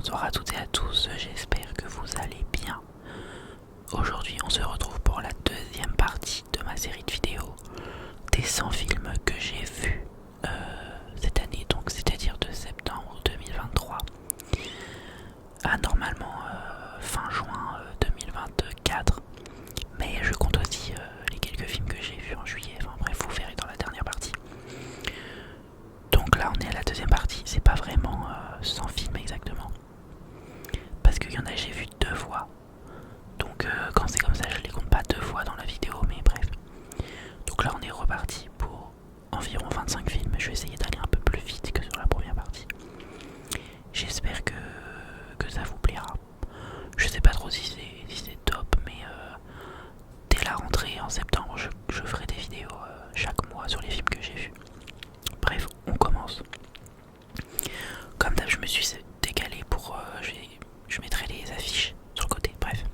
bonsoir à toutes et à tous, j'espère que vous allez bien. Aujourd'hui on se retrouve pour la deuxième partie de ma série de vidéos des 100 films que j'ai vus cette année, donc c'est-à-dire de septembre 2023 à normalement fin juin 2024. Mais je compte aussi les quelques films que j'ai vus en juillet, enfin bref, vous verrez dans la dernière partie. Donc là on est à la deuxième partie, c'est pas vraiment 100 films exactement. Parce qu'il y en a j'ai vu 2 fois. Donc quand c'est comme ça je les compte pas 2 fois dans la vidéo, mais bref. Donc là on est reparti pour environ 25 films. Je vais essayer d'aller un peu plus vite que sur la première partie. J'espère que ça vous plaira. Je sais pas trop si c'est top, mais dès la rentrée en septembre je ferai des vidéos chaque mois sur les films que j'ai vus. Bref, on commence. Comme d'hab je me suis décalé pour... je mettrai les affiches sur le côté, bref.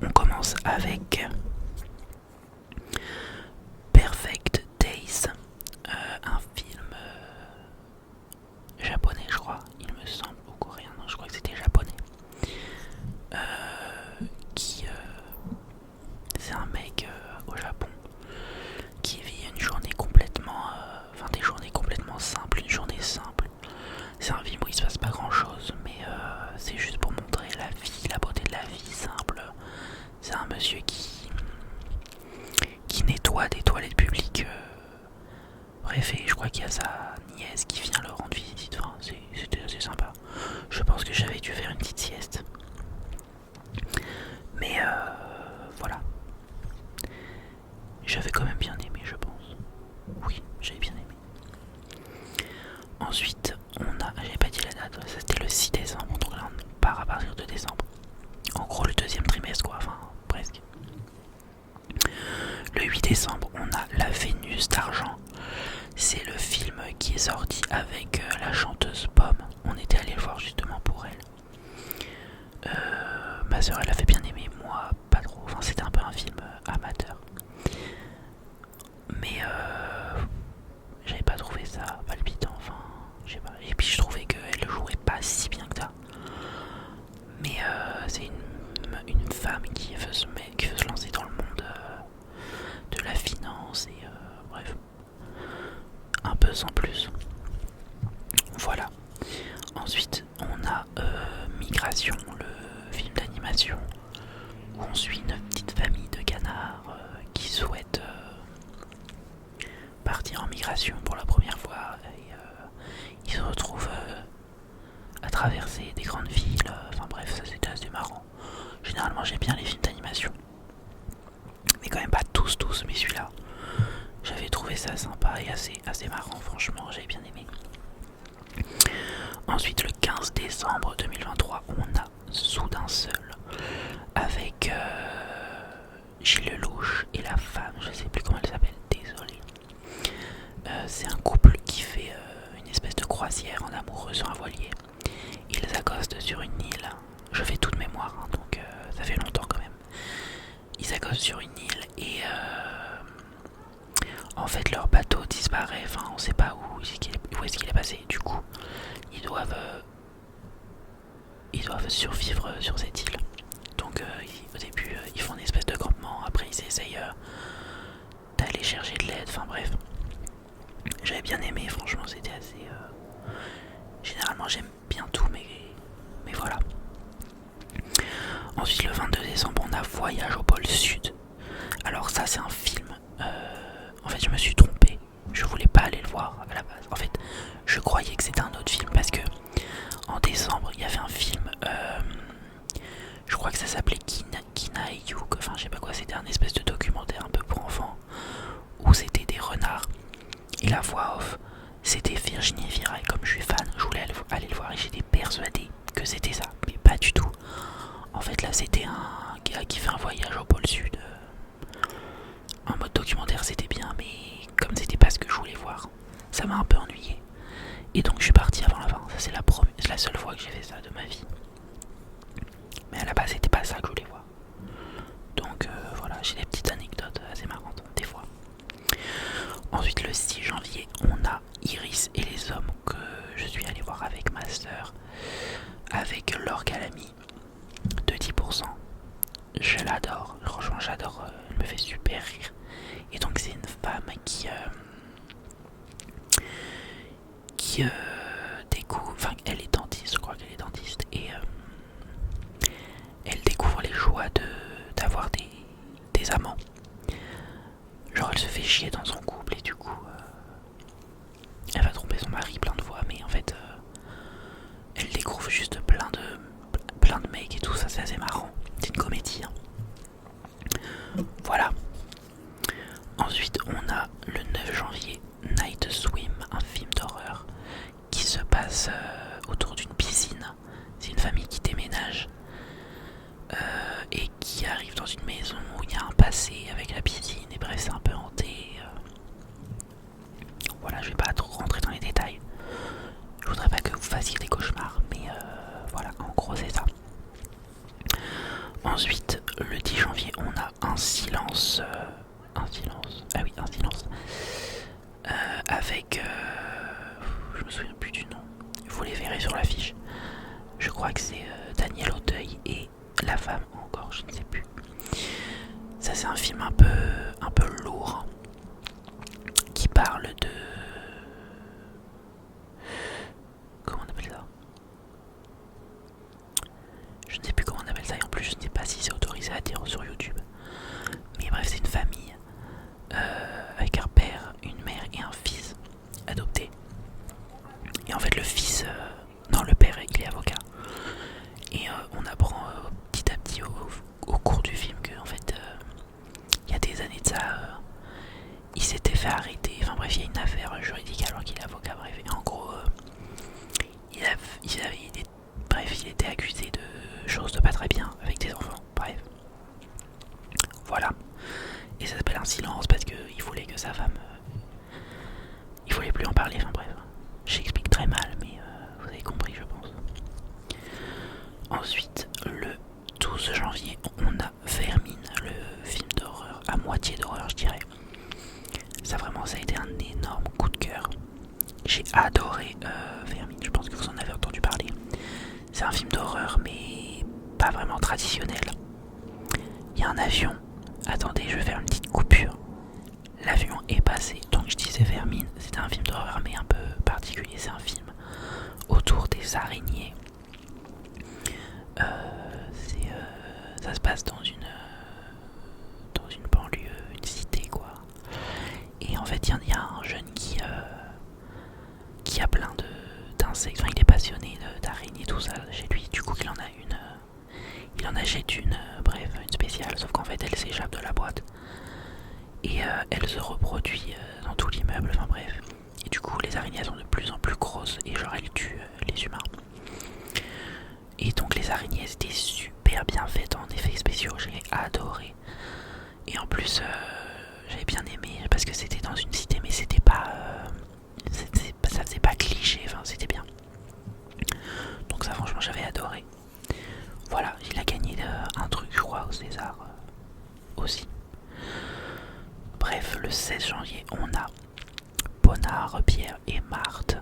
On commence avec Perfect Days, un film japonais je crois, il me semble, ou coréen, non je crois que c'était japonais. C'est un mec au Japon qui vit une journée complètement, enfin des journées complètement simples, une journée simple. C'est un film où il se passe pas grand chose, mais c'est juste pour montrer la vie, la beauté de la vie simple. C'est un monsieur qui nettoie des toilettes publiques. Bref, et je crois qu'il y a sa nièce qui vient leur rendre visite. Enfin, c'était assez sympa. Je pense que j'avais dû faire une petite sieste. Mais voilà. J'avais quand même bien aimé, je pense. Oui, j'avais bien aimé. Ensuite, j'avais pas dit la date, ça c'était le 6 décembre, donc là on part à partir de décembre. En gros, le deuxième trimestre, quoi, enfin, presque. Le 8 décembre, on a La Vénus d'argent. C'est le film qui est sorti avec la chanteuse Pomme. On était allé le voir justement pour elle. Ma soeur elle avait bien aimé, moi pas trop. Enfin, c'était un peu un film amateur. Mais j'avais pas trouvé ça palpitant. Enfin, je sais pas. Et puis je trouvais qu'elle jouait pas si bien que ça. Mais c'est une femme qui veut se lancer dans le monde de la finance et bref, un peu sans plus. Voilà. Ensuite, on a Migration, le film d'animation où on suit une petite famille de canards qui souhaitent partir en migration pour la première fois et ils se retrouvent à traverser des grandes villes. Enfin bref, ça c'était assez marrant. Généralement j'aime bien les films d'animation, mais quand même pas tous, mais celui-là, j'avais trouvé ça sympa et assez marrant, franchement, j'avais bien aimé. Ensuite, le 15 décembre 2023, on a Soudain Seul avec Gilles Lelouch et la femme, je sais plus comment elle s'appelle, désolé. C'est un couple qui fait une espèce de croisière en amoureux sur un voilier. Ils accostent sur une île. Je fais toute mémoire, hein, donc ça fait longtemps quand même. Ils accostent sur une île et en fait leur bateau disparaît. Enfin, on sait pas où est-ce qu'il est passé. Du coup, ils doivent survivre sur cette île. Donc au début, ils font une espèce de campement. Après, ils essayent d'aller chercher de l'aide. Enfin bref, j'avais bien aimé. Franchement, c'était assez. Généralement, j'aime bien tout, mais voilà. Ensuite, le 22 décembre, on a Voyage au pôle Sud. Alors ça, c'est un film. En fait, je me suis trompé. Je voulais pas aller le voir à la base. En fait, je croyais que c'était un autre film parce que en décembre, il y avait un film. Je crois que ça s'appelait Kina et Yuk. Enfin, je sais pas quoi. C'était un espèce de documentaire un peu pour enfants où c'était des renards. Et la voix off, c'était Virginie Efira. Et comme je suis fan, je voulais aller le voir et j'étais persuadé que c'était ça. Mais pas du tout. En fait, là, c'était un gars qui fait un voyage au pôle Sud. En mode documentaire, c'était bien, mais comme c'était pas ce que je voulais voir, ça m'a un peu ennuyé. Et donc, je suis parti avant la fin. Ça, c'est la seule fois que j'ai fait ça de ma vie. Mais à la base, c'était pas ça que je voulais voir. Donc, voilà, j'ai des petites anecdotes assez marrantes, des fois. Ensuite, le 6 janvier, on a Iris et les hommes que je suis allé voir avec ma soeur. Laure Calamy de 10%. Je l'adore, franchement j'adore, elle me fait super rire. Et donc c'est une femme qui découvre, enfin elle est dentiste, je crois qu'elle est dentiste, et elle découvre les joies d'avoir des amants. Genre elle se fait chier dans son couple et du coup elle va tromper son mari plein de fois, mais en fait elle découvre juste plein de mecs et tout ça, c'est assez marrant. C'est une comédie. Hein. Voilà. Ensuite on a le 9 janvier Night Swim, un film d'horreur qui se passe autour d'une piscine. C'est une famille qui déménage et qui arrive dans une maison où il y a un passé avec la piscine et bref c'est un peu hanté. Voilà, je vais pas trop rentrer dans les détails. Je voudrais pas que vous fassiez des cauchemars, mais voilà, en gros c'est ça. Ensuite, le 10 janvier, on a un silence. Avec. Je me souviens plus du nom. Vous les verrez sur l'affiche. Je crois que c'est Daniel Auteuil et la femme encore, je ne sais plus. Ça, c'est un film un peu lourd qui parle de. Comment on appelle ça? Je ne sais plus comment on appelle ça et en plus, je ne sais pas si c'est autorisé à dire sur YouTube. Mais bref, c'est une famille avec un père, une mère et un fils adopté. Et en fait le fils, non le père il est avocat. Et on apprend petit à petit au cours du film que en fait il y a des années de ça il s'était fait arrêter. Enfin bref il y a une affaire juridique alors qu'il est avocat. Bref et en gros il était accusé de choses de pas très bien avec des enfants. Bref. Voilà. Et ça s'appelle un silence parce qu'il voulait que sa femme il voulait plus en parler. Enfin bref. J'explique très mal, mais vous avez compris, je pense. Ensuite, le 12 janvier, on a Vermine, le film d'horreur, à moitié d'horreur, je dirais. Ça vraiment, ça a été un énorme coup de cœur. J'ai adoré Vermine, je pense que vous en avez entendu parler. C'est un film d'horreur, mais pas vraiment traditionnel. Il y a un avion. Attendez, je vais faire une petite coupure. L'avion est passé, donc je disais Vermine, c'était un film d'horreur mais un peu particulier, c'est un film autour des araignées. Ça se passe dans une banlieue, une cité quoi. Et en fait il y a un jeune qui a plein d'insectes, enfin il est passionné d'araignées tout ça chez lui, du coup il en a une, il en achète une, bref une spéciale, sauf qu'en fait elle s'échappe de la boîte. Et elle se reproduit dans tout l'immeuble, enfin bref. Et du coup les araignées sont de plus en plus grosses et genre elles tuent les humains. Et donc les araignées étaient super bien faites en effets spéciaux, j'ai adoré. Et en plus j'avais bien aimé parce que c'était dans une cité mais c'était pas... ça faisait pas cliché, enfin c'était bien. Donc ça franchement j'avais adoré. Voilà, il a gagné un truc je crois au César aussi. Bref, le 16 janvier, on a Bonnard, Pierre et Marthe.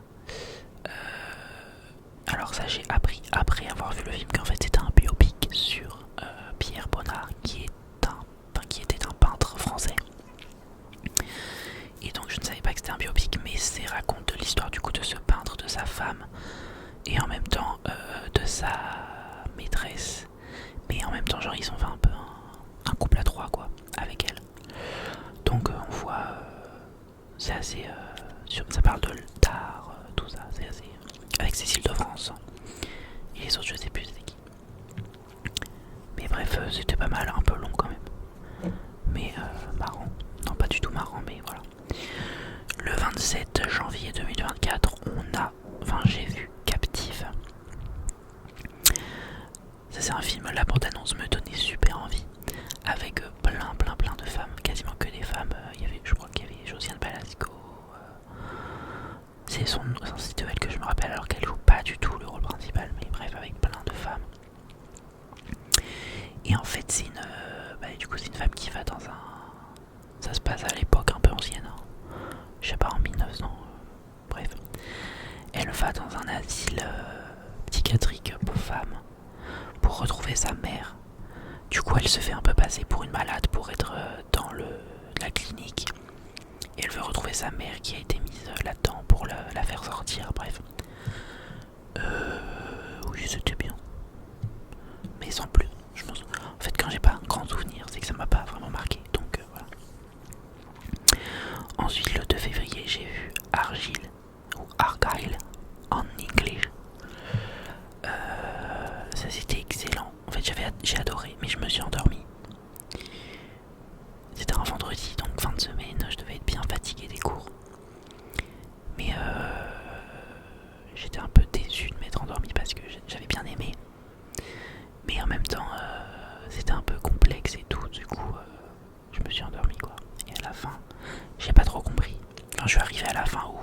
Alors ça, j'ai appris après avoir vu le film qu'en fait c'était un biopic sur Pierre Bonnard qui était un peintre français. Et donc je ne savais pas que c'était un biopic, mais c'est raconte l'histoire du coup de ce peintre, de sa femme et en même temps de sa maîtresse. Mais en même temps, genre ils ont fait un peu un couple à trois quoi, avec elle. Donc on voit, c'est assez, ça parle de l'art, tout ça, c'est assez, avec Cécile de France. Et les autres je sais plus c'était qui. Mais bref, c'était pas mal, un peu long quand même. Mais marrant, non pas du tout marrant, mais voilà. Le 27 janvier 2024, j'ai vu Captive. Ça c'est un film, la bande-annonce me donnait super envie. Avec plein de femmes, quasiment que des femmes. Je crois qu'il y avait Josiane Balasco. C'est de elle que je me rappelle alors qu'elle joue pas du tout le rôle principal, mais bref avec plein de femmes. Et en fait c'est une femme qui va dans un... Ça se passe à l'époque un peu ancienne, hein. Je sais pas, en 1900, bref. Elle va dans un asile psychiatrique pour femmes retrouver sa mère. Du coup, elle se fait un peu passer pour une malade pour être dans la clinique. Et elle veut retrouver sa mère qui a été mise là-dedans pour la faire sortir, bref. Oui, c'était bien. Mais sans plus. En fait, quand j'ai pas un grand souvenir, c'est que ça m'a pas vraiment marqué. Donc voilà. Ensuite, le 2 février, j'ai vu Argyle, ou Argyle, en anglais. Ça c'était excellent. En fait, j'ai adoré, mais je me suis endormi. C'était un vendredi, donc fin de semaine, je devais être bien fatigué des cours. Mais j'étais un peu déçu de m'être endormi parce que j'avais bien aimé. Mais en même temps, c'était un peu complexe et tout, du coup, je me suis endormi quoi. Et à la fin, j'ai pas trop compris. Enfin, je suis arrivé à la fin où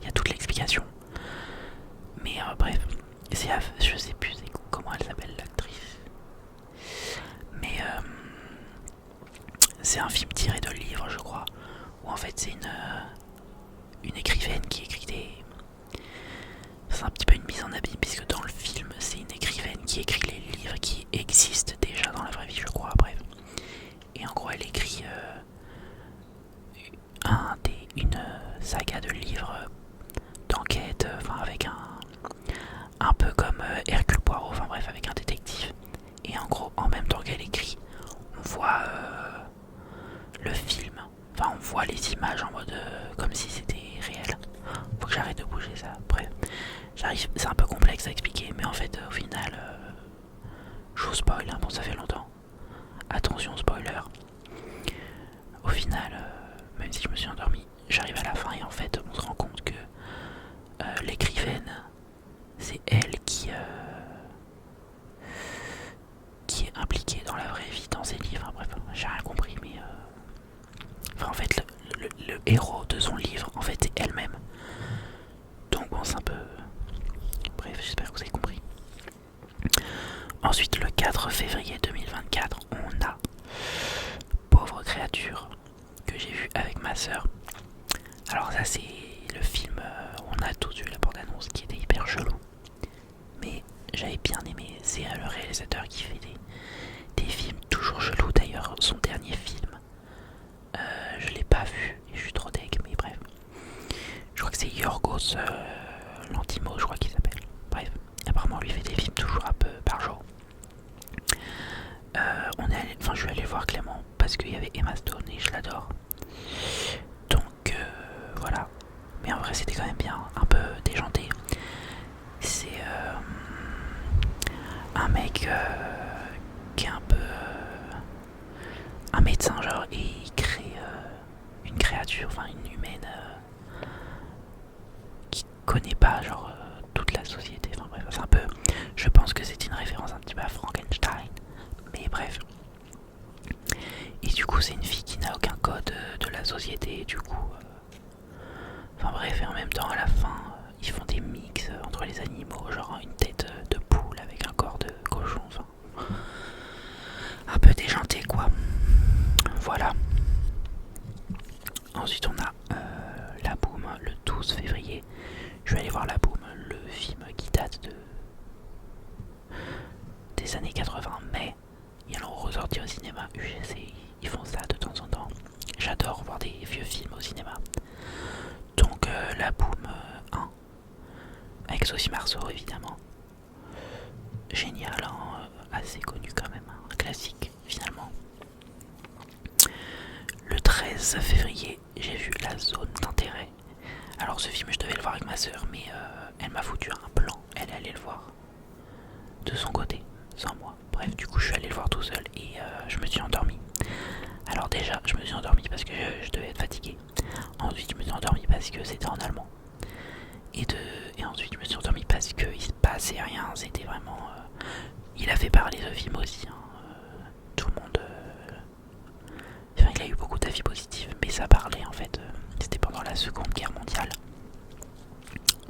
il y a toute l'explication. Mais bref, je sais plus comment elle s'appelle l'actrice. Mais c'est un film tiré de livre, je crois. Où en fait c'est une écrivaine qui écrit des... C'est un petit peu une mise en abîme puisque dans le film c'est une écrivaine qui écrit les livres qui existent déjà dans la vraie vie, je crois, bref. Et en gros elle écrit une saga de livres d'enquête, enfin avec un peu comme Hercule Poirot, enfin bref, avec un détective. Et en gros, en même temps qu'elle écrit, on voit le film, enfin on voit les images en mode comme si c'était réel. Faut que j'arrête de bouger ça. Bref, c'est un peu complexe à expliquer, mais en fait, au final, je vous spoil, hein, bon ça fait longtemps. Attention spoiler. Au final, même si je me suis endormi, j'arrive à la fin et en fait, on se rend compte que l'écrivaine, c'est elle qui est impliquée dans la vraie vie, dans ses livres. Enfin, bref, j'ai rien compris, mais enfin, en fait, le héros de son livre, en fait, c'est elle-même. Donc bon, c'est un peu... Bref, j'espère que vous avez compris. Ensuite, le 4 février 2024, on a Pauvre créature, que j'ai vu avec ma soeur. Alors ça, c'est le film, on a tous vu la bande-annonce qui était hyper chelou. Mais j'avais bien aimé, c'est le réalisateur qui fait des films toujours chelous. D'ailleurs, son dernier film, je l'ai pas vu et je suis trop deg, mais bref. Je crois que c'est Yorgos Lanthimos, je crois qu'il s'appelle. Bref, apparemment lui fait des films toujours un peu par jour. Je suis allé voir Clément parce qu'il y avait Emma Stone et je l'adore. Donc voilà. Mais en vrai c'était quand même bien, un peu déjanté. C'est un mec qui est un peu un médecin genre et il crée une créature, enfin une humaine qui connaît pas genre toute la société. Enfin bref, c'est un peu... Je pense que c'est une référence un petit peu à Frankenstein. Mais bref. Et du coup c'est une fille qui n'a aucun code de la société. Du coup... Enfin bref, et en même temps à la fin ils font des mix entre les animaux. Genre une tête de poule avec un corps de cochon. Enfin... un peu déjanté quoi. Voilà. Ensuite on a La Boum le 12 février. Je vais aller voir La Boum, le film qui date des années 80, mais ils l'ont ressorti au cinéma. UGC, ils font ça de temps en temps. J'adore voir des vieux films au cinéma. Donc La Boum 1, avec Sophie Marceau évidemment. Génial, hein, assez connu quand même, un classique finalement. Le 13 février, j'ai vu La Zone d'intérêt. Alors ce film je devais le voir avec ma soeur, mais elle m'a foutu un plan, elle allait le voir de son côté, sans moi. Bref, du coup je suis allé le voir tout seul et je me suis endormi. Alors déjà je me suis endormi parce que je devais être fatigué. Ensuite je me suis endormi parce que c'était en allemand. Et ensuite je me suis endormi parce qu'il se passait rien, c'était vraiment... il a fait parler ce film aussi, hein. Tout le monde... Enfin, il a eu beaucoup d'avis positifs, mais ça parlait en fait. C'était pendant la Seconde Guerre mondiale.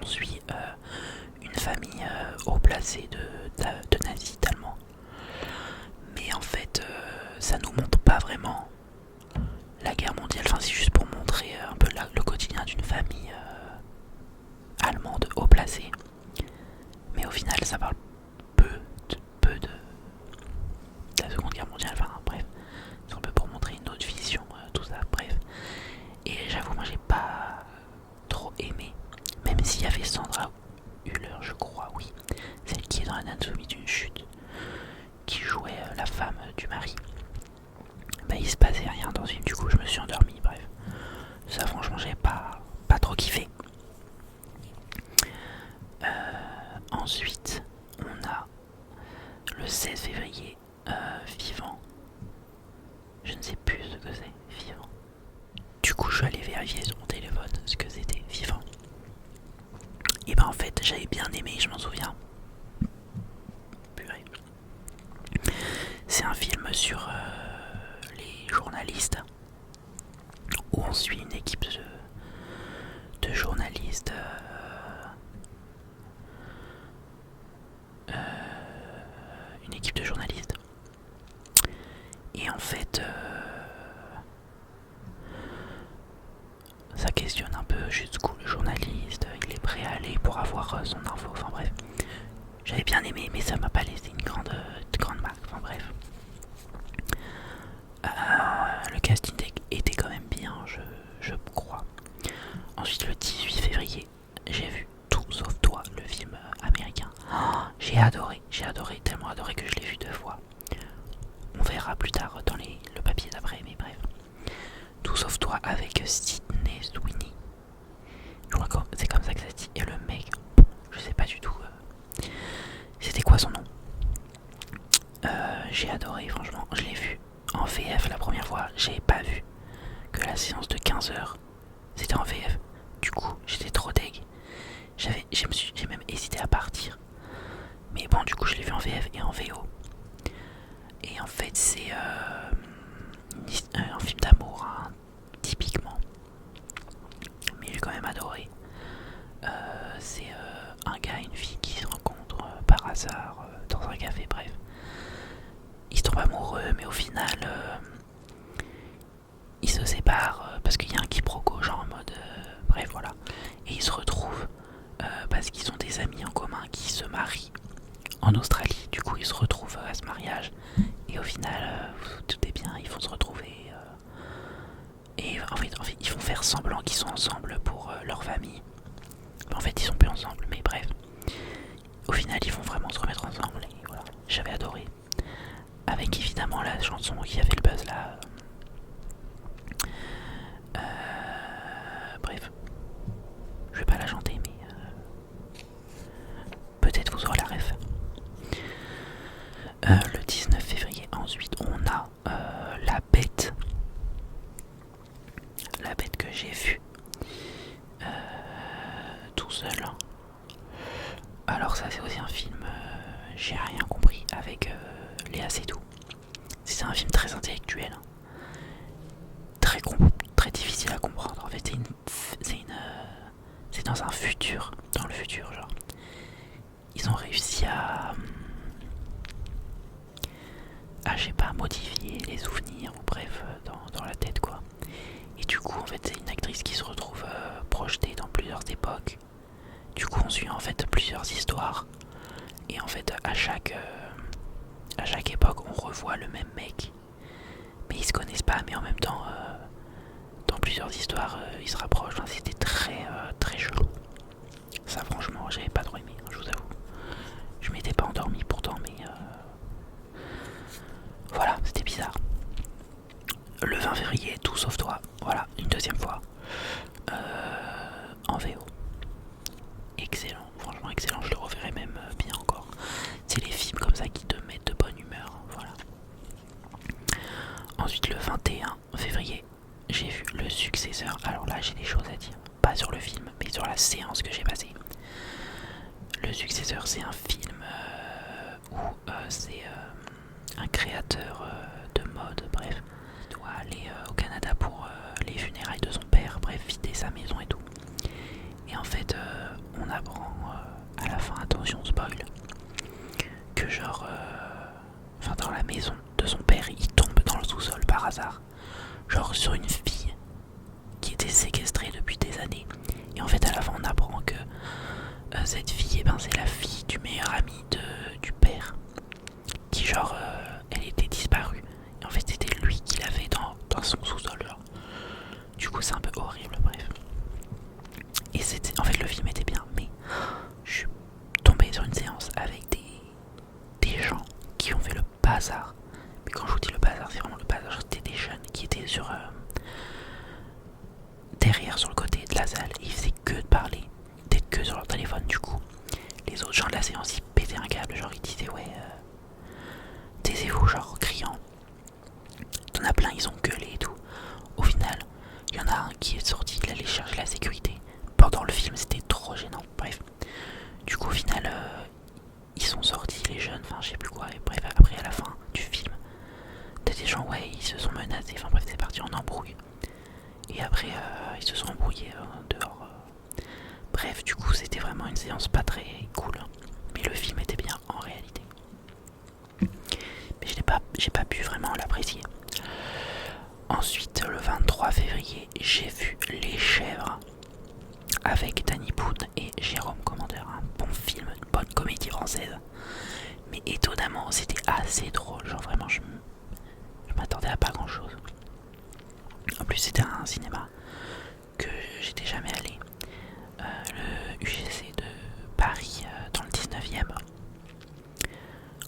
On suit une famille haut placée de nazis, d'Allemands. Mais en fait, ça nous montre pas vraiment la guerre mondiale. Enfin, c'est juste pour montrer un peu le quotidien d'une famille allemande haut placée. Mais au final, ça parle peu de anatomie d'une chute, qui jouait la femme du mari. Bah il se passait rien dans ce film, du coup je me suis endormi, bref. Ça franchement j'ai pas trop kiffé. Ensuite on a le 16 février, Vivant. Je ne sais plus ce que c'est, Vivant. Du coup je suis allé vérifier sur mon téléphone ce que c'était, Vivant. Et ben en fait j'avais bien aimé, je m'en souviens. Purée. C'est un film sur les journalistes, où on suit une équipe de journalistes une équipe de journalistes. Et en fait ça questionne un peu jusqu'où le journaliste il est prêt à aller pour avoir son info. Enfin bref, j'avais bien aimé, mais ça m'a pas laissé une grande marque. Enfin bref, le casting était quand même bien, je crois. Ensuite le 18 février, j'ai vu Tout sauf toi, le film américain. Oh, j'ai adoré, tellement adoré que je l'ai vu 2 fois. On verra plus tard dans le papier d'après, mais bref. Tout sauf toi avec Sydney Sweeney. Je crois que c'est comme ça que ça se dit. Et le mec, je sais pas du tout. C'était quoi son nom? J'ai adoré, franchement. Je l'ai vu en VF la première fois. J'ai pas vu que la séance de 15h c'était en VF. Du coup, j'étais trop deg. J'ai même hésité à partir. Mais bon, du coup, je l'ai vu en VF et en VO. Et en fait, c'est un film d'amour, hein, typiquement. Mais j'ai quand même adoré. C'est un gars et une fille qui se rencontrent par hasard dans un café, bref. Ils se tombent amoureux, mais au final, ils se séparent parce qu'il y a un quiproquo, genre en mode... bref, voilà. Et ils se retrouvent parce qu'ils ont des amis en commun qui se marient en Australie. Du coup, ils se retrouvent à ce mariage. Et au final, tout est bien, ils vont se retrouver. Et en fait, ils vont faire semblant qu'ils sont ensemble pour leur famille. Mais en fait, ils sont plus ensemble, mais bref. Au final, ils vont vraiment se remettre ensemble. Et voilà, j'avais adoré. Avec évidemment la chanson qui avait le buzz là. Bref. Je vais pas la chanter, mais peut-être vous aurez la ref. Le 19 février, ensuite, on a La Bête. La Bête que j'ai vue tout seul. Alors ça c'est aussi un film, j'ai rien compris, avec Léa Seydoux. C'est un film très intellectuel, très difficile à comprendre. En fait c'est dans un futur, dans le futur genre. Ils ont réussi à je sais pas, modifier les souvenirs ou bref dans la tête quoi. Et du coup en fait c'est une actrice qui se retrouve projetée dans plusieurs époques. Du coup on suit en fait plusieurs histoires. Et en fait à chaque époque on revoit le même mec. Mais ils se connaissent pas, mais en même temps dans plusieurs histoires ils se rapprochent. Enfin, c'était très chelou. Ça franchement j'avais pas trop aimé, je vous avoue. Je m'étais pas endormi pourtant, mais voilà, c'était bizarre. Le 20 février, Tout sauf toi, voilà, une deuxième fois. En VO. Excellent, franchement excellent, je le reverrai même bien encore. C'est les films comme ça qui te mettent de bonne humeur, voilà. Ensuite le 21 février, j'ai vu Le Successeur. Alors là j'ai des choses à dire, pas sur le film, mais sur la séance que j'ai passée. Le Successeur c'est un film où c'est un créateur de mode, bref, il doit aller au Canada pour les funérailles de son père, bref, vider sa maison et tout. Et en fait, on apprend à la fin, attention spoil, que genre, dans la maison de son père, il tombe dans le sous-sol par hasard, genre sur une fille qui était séquestrée depuis des années. Et en fait, à la fin, on apprend que cette fille, c'est la fille du meilleur ami du père, qui genre, elle était disparue. Et en fait, c'était lui qui l'avait dans son sous-sol, genre. Du coup, c'est un peu horrible, bref. Et en fait, le film était bien, mais je suis tombé sur une séance avec bazar. Mais quand je vous dis le bazar, c'est vraiment le bazar. C'était des jeunes qui étaient sur derrière sur le côté de la salle. Ils faisaient que de parler, peut-être que sur leur téléphone. Du coup, les autres gens de la séance ils pétaient un câble. Genre ils disaient ouais, taisez-vous, genre criant. T'en as plein, ils ont gueulé et tout. Au final, il y en a un qui est sorti, il allait chercher la sécurité. Pendant le film, c'était trop gênant. Bref, du coup, au final, ils sont sortis, les jeunes, enfin, je sais plus quoi. Et bref, après, à la fin du film, t'as des gens, ouais, ils se sont menacés. Enfin, bref, c'est parti en embrouille. Et après, ils se sont embrouillés dehors. Bref, du coup, c'était vraiment une séance pas très cool. Mais le film était bien en réalité. Mais j'ai pas pu vraiment l'apprécier. Ensuite, le 23 février, j'ai vu Les Chèvres avec Danny Boone et Jérôme Commandeur. Un bon film, une bonne comédie française. Mais étonnamment, c'était assez drôle. Genre vraiment, je m'attendais à pas grand chose. En plus, c'était un cinéma que j'étais jamais allé. Le UGC de Paris, dans le 19e.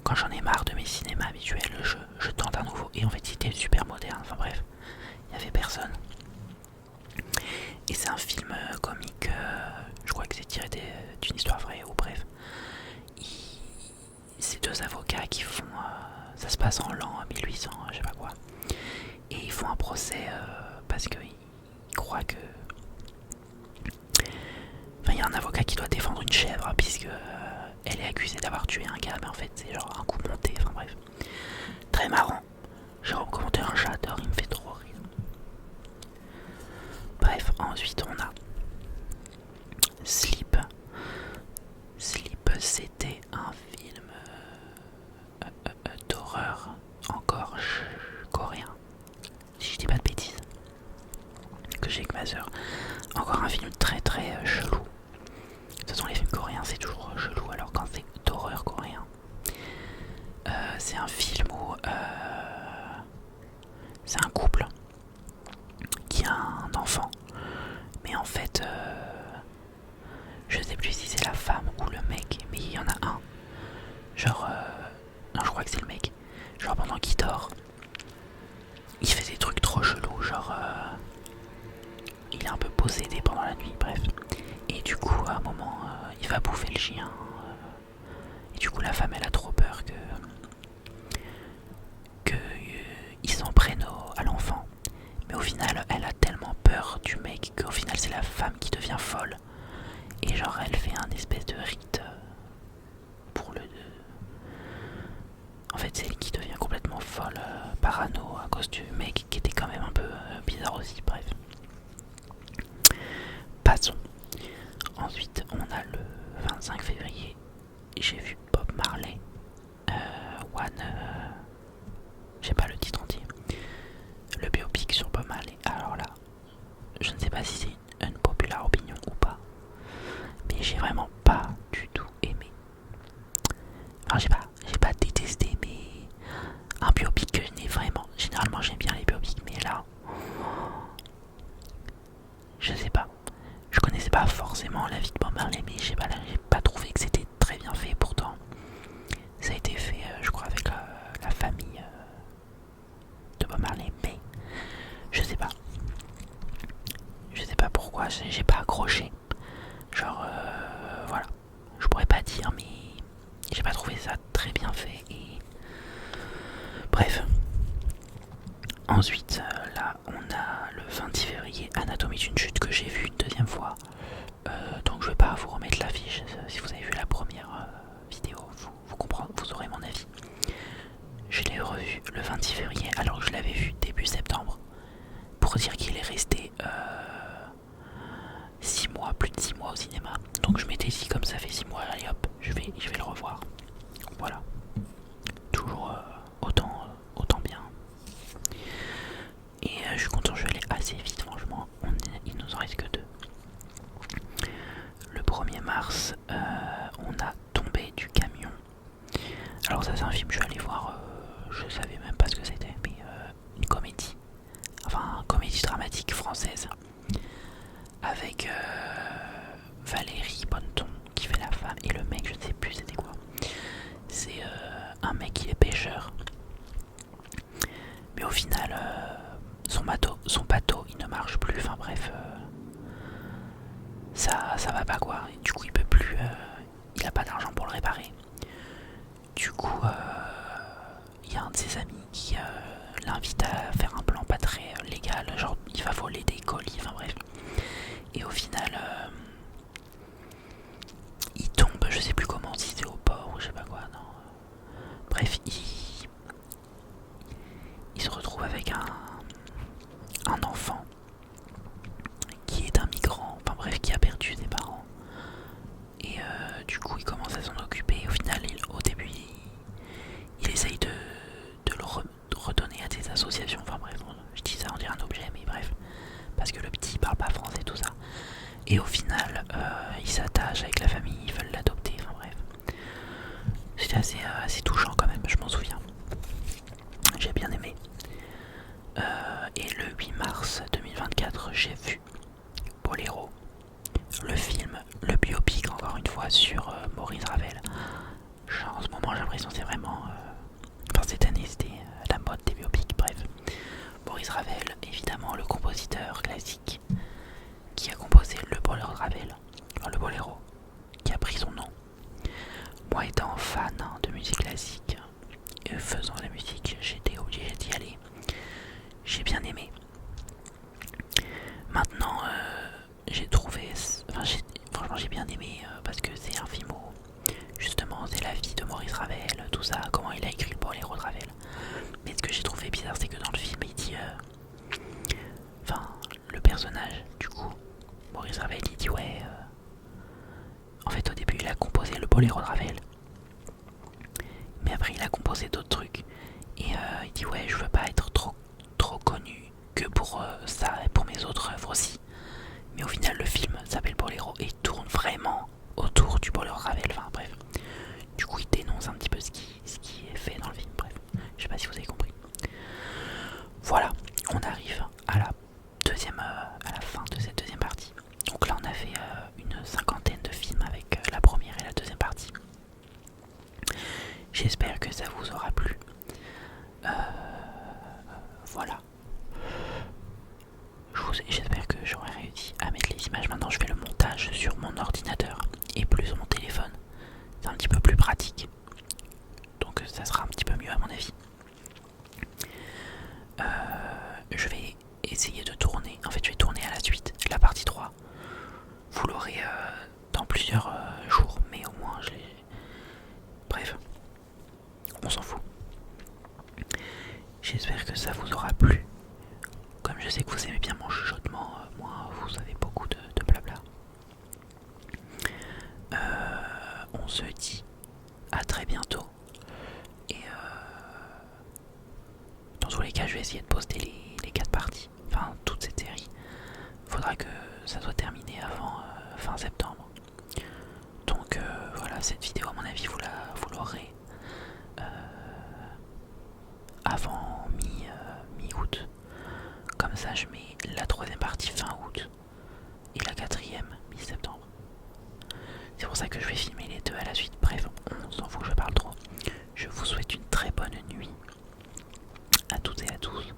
Quand j'en ai marre de mes cinémas habituels, je tente un nouveau. Et en fait, c'était super moderne. Enfin bref, il n'y avait personne. Et c'est un film comique, je crois que c'est tiré d'une histoire vraie, ou bref. C'est deux avocats qui font... ça se passe en l'an 1800, je sais pas quoi. Et ils font un procès parce qu'ils croient que... Enfin, il y a un avocat qui doit défendre une chèvre, puisque elle est accusée d'avoir tué un gars, mais en fait c'est genre un coup monté, enfin bref. Très marrant. Jérôme Commentaire, j'adore, il me fait trop rire. Bref, ensuite on a Sleep. Sleep, c'était un film d'horreur, encore coréen, si je dis pas de bêtises, que j'ai avec ma soeur. Encore un film très très chelou. De toute façon, les films coréens c'est toujours chelou, alors quand c'est d'horreur coréen. C'est un film où c'est un couple qui a un enfant, mais en fait, je sais plus si c'est la femme ou le mec, mais il y en a un. Genre, non, je crois que c'est le mec. Genre, pendant qu'il dort, il fait des trucs trop chelous. Genre, il est un peu possédé pendant la nuit, bref. Et du coup, à un moment, il va bouffer le chien. Et du coup, la femme, elle a trop peur que il s'en prenne à l'enfant. Mais au final, elle a tellement peur du mec qu'au final, c'est la femme qui devient folle. Et genre, elle fait un espèce de rite pour le... En fait, c'est elle qui devient complètement folle, parano, à cause du mec qui était quand même un peu bizarre aussi, bref. Passons. Ensuite, on a le 25 février, j'ai vu Bob Marley, je sais pas le titre entier, le biopic sur Bob Marley. Alors là, je ne sais pas si c'est une populaire opinion ou pas, mais j'ai vraiment pas du tout aimé. Enfin, j'ai pas détesté, mais un biopic que je n'ai vraiment. Généralement, j'aime bien les biopics, mais là, je sais pas. Je connaissais pas forcément la vie de Bob Marley, mais j'ai pas trouvé que c'était très bien fait. Pourtant, ça a été fait, je crois, avec la famille de Bob Marley, mais je sais pas. Je sais pas pourquoi, j'ai pas accroché. Genre, voilà. Je pourrais pas dire, mais j'ai pas trouvé ça très bien fait. Et bref. Ensuite, là, on a le 26 février, Anatomie d'une chute que j'ai vu une deuxième fois. Donc je vais pas vous remettre l'affiche. Si vous avez vu la première vidéo, vous aurez mon avis. Je l'ai revu le 26 février alors que je l'avais vu début septembre. Pour dire qu'il est resté 6 mois, plus de 6 mois au cinéma. Donc je m'étais dit comme ça fait 6 mois, allez hop, je vais le revoir. Voilà. Toujours autant bien. Et je suis content, je vais aller assez vite franchement. Il nous en reste que 2. Le 1er mars, on a Tombé du camion. Alors ça c'est un film que je suis allé voir, je savais même pas ce que c'était, mais une comédie. Enfin, une comédie dramatique française. Avec Valérie Bonneton qui fait la femme et le mec, je ne sais plus c'était quoi. C'est un mec, il est pêcheur assez touchant quand même, je m'en souviens. J'ai bien aimé. Et le 8 mars 2024, j'ai vu Boléro, le film, le biopic encore une fois sur Maurice Ravel. En ce moment j'ai l'impression que c'est vraiment... Enfin cette année c'était la mode des biopics, bref. Maurice Ravel, évidemment le compositeur classique qui a composé le Boléro de Ravel, enfin le Boléro, qui a pris son nom. Moi étant fan de musique classique, et faisant de la musique, j'étais obligé d'y aller. J'ai bien aimé. Maintenant, j'ai trouvé... Enfin, franchement j'ai bien aimé parce que c'est un film où justement c'est la vie de Maurice Ravel, tout ça, comment il a écrit le Boléro de Ravel. Mais ce que j'ai trouvé bizarre c'est que dans le film il dit... Enfin, le personnage du coup, Maurice Ravel il dit ouais... en fait au début il a composé le Boléro de Ravel. Mais après il a composé d'autres trucs. Et il dit ouais je veux pas être trop connu que pour ça et pour mes autres œuvres aussi. Mais au final le film s'appelle Boléro et tourne vraiment autour du Boléro de Ravel. Enfin bref. Du coup il dénonce un petit peu ce qui est fait dans le film. Bref. Je sais pas si vous avez compris. Voilà. On arrive à la fin de cette deuxième partie. Donc là on a fait une cinquantaine de films avec la première et la deuxième partie. J'espère que ça vous aura plu. Voilà. J'espère que j'aurai réussi à mettre les images. Maintenant je fais le montage sur mon ordinateur et plus sur mon téléphone. C'est un petit peu plus pratique. Donc ça sera un petit peu mieux à mon avis. Je vais essayer de tourner. En fait je vais tourner à la suite la partie 3. Vous l'aurez dans plusieurs jours. Mais au moins je l'ai... Bref. On s'en fout. J'espère que ça vous aura plu. Comme je sais que vous aimez bien mon chuchotement, moi vous avez beaucoup de blabla. On se dit à très bientôt. Et dans tous les cas je vais essayer de poster les 4 parties. Enfin toute cette série. Faudra que ça soit terminé avant fin septembre. Donc voilà, cette vidéo à mon avis vous l'aurez avant mi-août. Comme ça je mets la troisième partie fin août et la quatrième mi-septembre. C'est pour ça que je vais filmer les deux à la suite. Bref, on s'en fout, je parle trop. Je vous souhaite une très bonne nuit à toutes et à tous,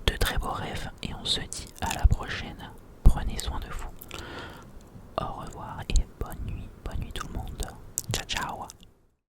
de très beaux rêves et on se dit à la prochaine. Prenez soin de vous. Au revoir et bonne nuit tout le monde. Ciao ciao.